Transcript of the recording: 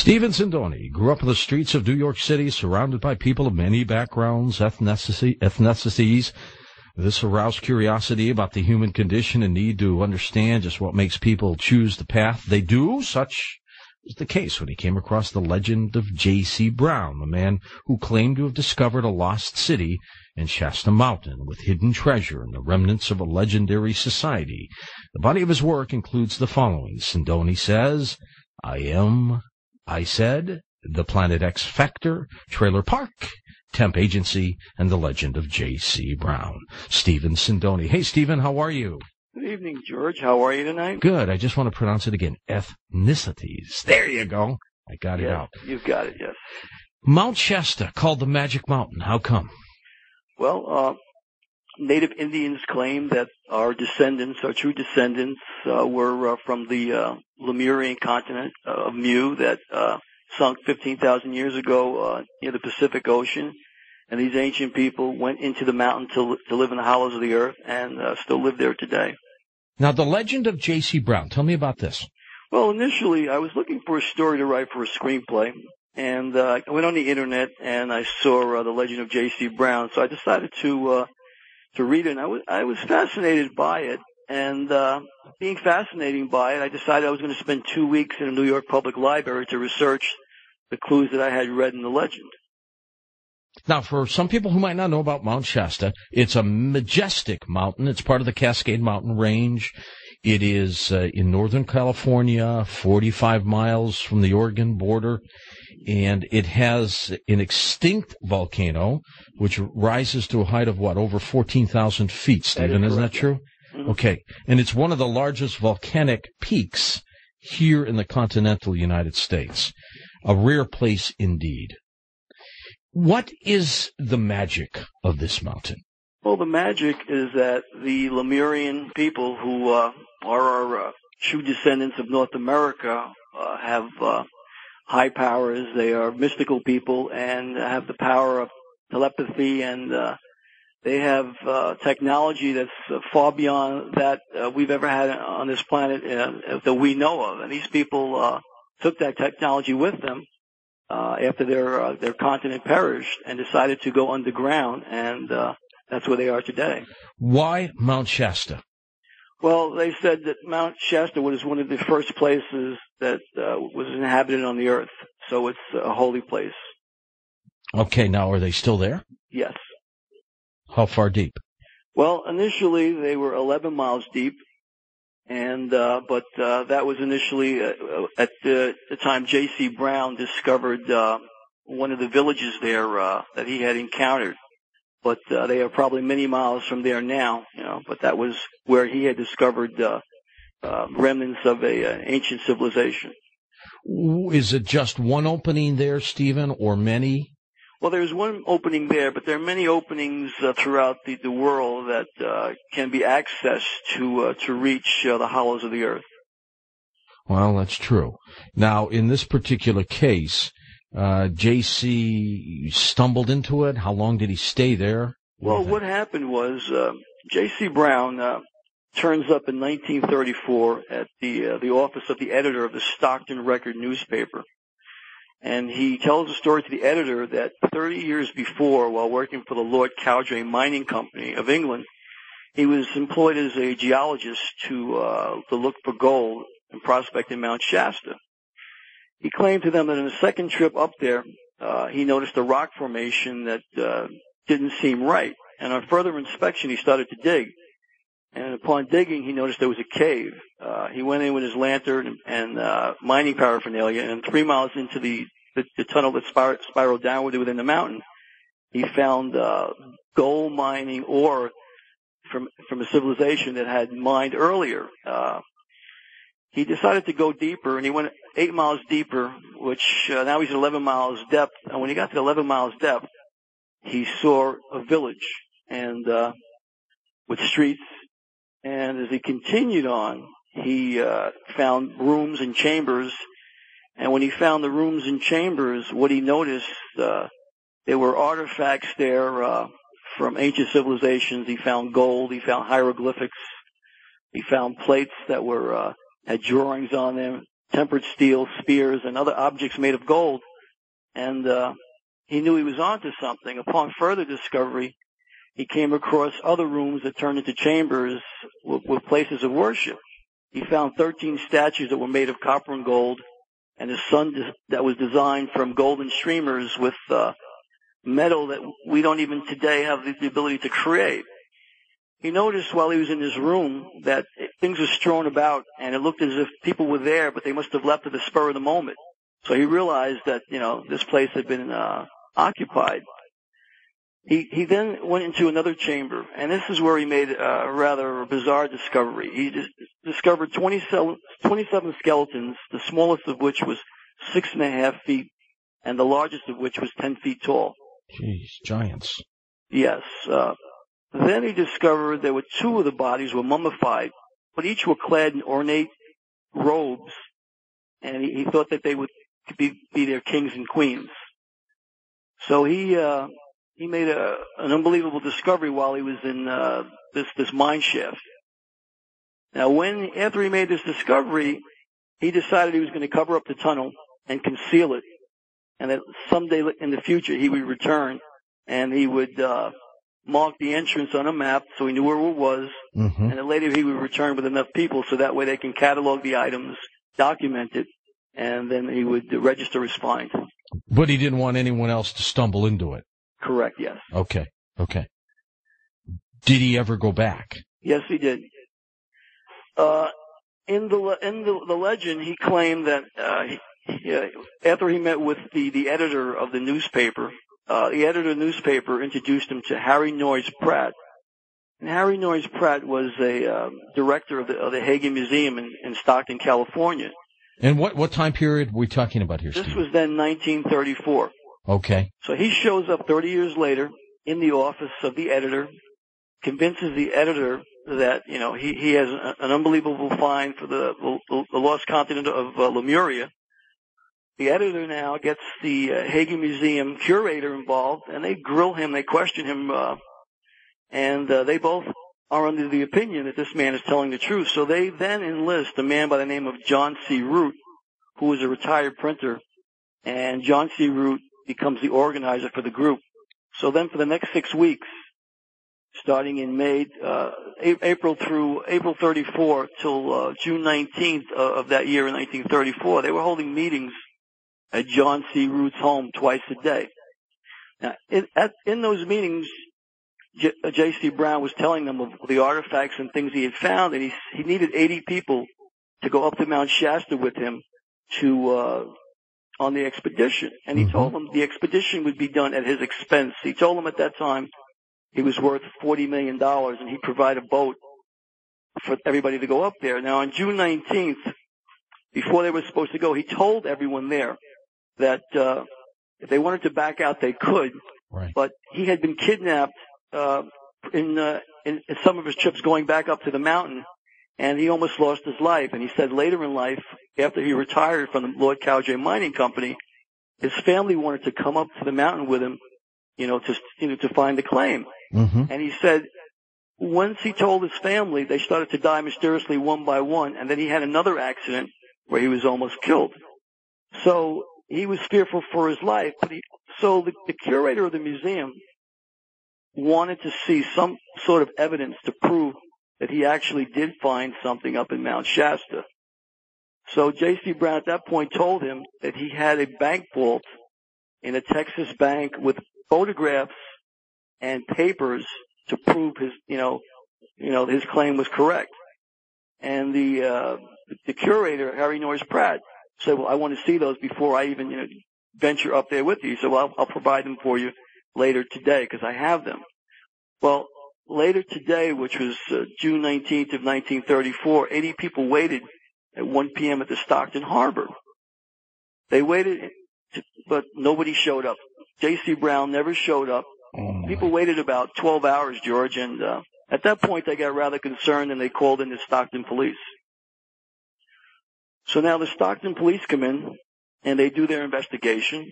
Stephen Sindoni grew up in the streets of New York City, surrounded by people of many backgrounds, ethnicities. This aroused curiosity about the human condition and need to understand just what makes people choose the path they do. Such was the case when he came across the legend of J.C. Brown, the man who claimed to have discovered a lost city in Shasta Mountain with hidden treasure and the remnants of a legendary society. The body of his work includes the following. Sindoni says, I said, The Planet X Factor, Trailer Park, Temp Agency, and The Legend of J.C. Brown. Stephen Sindoni. Hey, Stephen, how are you? Good evening, George. How are you tonight? Good. I just want to pronounce it again. Ethnicities. There you go. I got it out. You've got it, yes. Mount Shasta, called the Magic Mountain. How come? Well, Native Indians claim that our true descendants, were from the Lemurian continent of Mu that sunk 15,000 years ago near the Pacific Ocean. And these ancient people went into the mountain to live in the hollows of the earth and still live there today. Now, the legend of J.C. Brown. Tell me about this. Well, initially, I was looking for a story to write for a screenplay. And I went on the Internet and I saw the legend of J.C. Brown. So I decided to read it. And I was fascinated by it. And being fascinated by it, I decided I was going to spend 2 weeks in a New York Public Library to research the clues that I had read in the legend. Now, for some people who might not know about Mount Shasta, it's a majestic mountain. It's part of the Cascade Mountain Range. It is in Northern California, 45 miles from the Oregon border, and it has an extinct volcano, which rises to a height of, over 14,000 feet, Stephen? Isn't that true? Mm-hmm. Okay, and it's one of the largest volcanic peaks here in the continental United States. A rare place indeed. What is the magic of this mountain? Well, the magic is that the Lemurian people, who are our true descendants of North America, have high powers. They are mystical people and have the power of telepathy, and they have technology that's far beyond that we've ever had on this planet that we know of. And these people took that technology with them after their continent perished and decided to go underground, and that's where they are today. Why Mount Shasta? Well, they said that Mount Shasta was one of the first places that was inhabited on the earth, so it's a holy place. Okay, now are they still there? Yes. How far deep? Well, initially they were 11 miles deep, and but that was initially at the time J.C. Brown discovered one of the villages there that he had encountered. But they are probably many miles from there now, but that was where he had discovered remnants of an ancient civilization. Is it just one opening there, Stephen, or many? Well, there's one opening there, but there are many openings throughout the world that can be accessed to reach the hollows of the earth. Well, that's true. Now, in this particular case, J.C. stumbled into it. How long did he stay there? Well, what happened was J.C. Brown turns up in 1934 at the office of the editor of the Stockton Record newspaper. And he tells a story to the editor that 30 years before, while working for the Lord Cowdray Mining Company of England, he was employed as a geologist to look for gold and prospect in Mount Shasta. He claimed to them that in the second trip up there, he noticed a rock formation that didn't seem right. And on further inspection, he started to dig. And upon digging, he noticed there was a cave. He went in with his lantern and mining paraphernalia, and 3 miles into the tunnel that spiraled downward within the mountain, he found gold mining ore from a civilization that had mined earlier. He decided to go deeper, and he went 8 miles deeper, which now he's at 11 miles depth. And when he got to 11 miles depth, he saw a village and with streets. And as he continued on, he found rooms and chambers. And when he found the rooms and chambers, what he noticed, there were artifacts there from ancient civilizations. He found gold. He found hieroglyphics. He found plates that were had drawings on them, tempered steel, spears, and other objects made of gold. And he knew he was onto something. Upon further discovery, he came across other rooms that turned into chambers with places of worship. He found 13 statues that were made of copper and gold, and a sun that was designed from golden streamers with metal that we don't even today have the ability to create. He noticed while he was in his room that things were strewn about, and it looked as if people were there, but they must have left at the spur of the moment. So he realized that, this place had been occupied. He then went into another chamber, and this is where he made a rather bizarre discovery. He discovered 27 skeletons, the smallest of which was 6.5 feet, and the largest of which was 10 feet tall. Jeez, giants. Yes. Then he discovered there were 2 of the bodies were mummified, but each were clad in ornate robes, and he thought that they would be their kings and queens. So he made an unbelievable discovery while he was in this mine shaft. Now, after he made this discovery, he decided he was going to cover up the tunnel and conceal it, and that someday in the future he would return and he would mark the entrance on a map so he knew where it was, and then later he would return with enough people so that way they can catalog the items, document it, and then he would register his find. But he didn't want anyone else to stumble into it. Correct, yes. Okay. Did he ever go back? Yes, he did. In the legend, he claimed that after he met with the editor of the newspaper, the editor of the newspaper introduced him to Harry Noyes Pratt. And Harry Noyes Pratt was a director of the Hagen Museum in Stockton, California. And what time period are we talking about here, Steve? This was then 1934. Okay. So he shows up 30 years later in the office of the editor, convinces the editor that, he has an unbelievable find for the lost continent of Lemuria. The editor now gets the Hagen Museum curator involved, and they grill him, they question him, and they both are under the opinion that this man is telling the truth. So they then enlist a man by the name of John C. Root, who was a retired printer, and John C. Root becomes the organizer for the group. So then for the next 6 weeks, starting in April 34 till June 19th of that year in 1934, they were holding meetings at John C. Root's home twice a day. Now, in those meetings, J.C. Brown was telling them of the artifacts and things he had found, and he needed 80 people to go up to Mount Shasta with him on the expedition. And he told them the expedition would be done at his expense. He told them at that time he was worth $40 million, and he'd provide a boat for everybody to go up there. Now, on June 19th, before they were supposed to go, he told everyone there that if they wanted to back out, they could. Right. But he had been kidnapped in some of his trips going back up to the mountain, and he almost lost his life. And he said later in life, after he retired from the Lord Cowjay Mining Company, his family wanted to come up to the mountain with him, to find the claim. And he said once he told his family, they started to die mysteriously one by one, and then he had another accident where he was almost killed. So he was fearful for his life. So the curator of the museum wanted to see some sort of evidence to prove that he actually did find something up in Mount Shasta. So J.C. Brown at that point told him that he had a bank vault in a Texas bank with photographs and papers to prove his claim was correct. And the curator, Harry Noyes Pratt, said, well, I want to see those before I even, venture up there with you. So I'll provide them for you later today because I have them. Well, later today, which was June 19th of 1934, 80 people waited at 1 p.m. at the Stockton Harbor. They waited, but nobody showed up. J.C. Brown never showed up. People waited about 12 hours, George, and at that point they got rather concerned and they called in the Stockton police. So now the Stockton police come in and they do their investigation.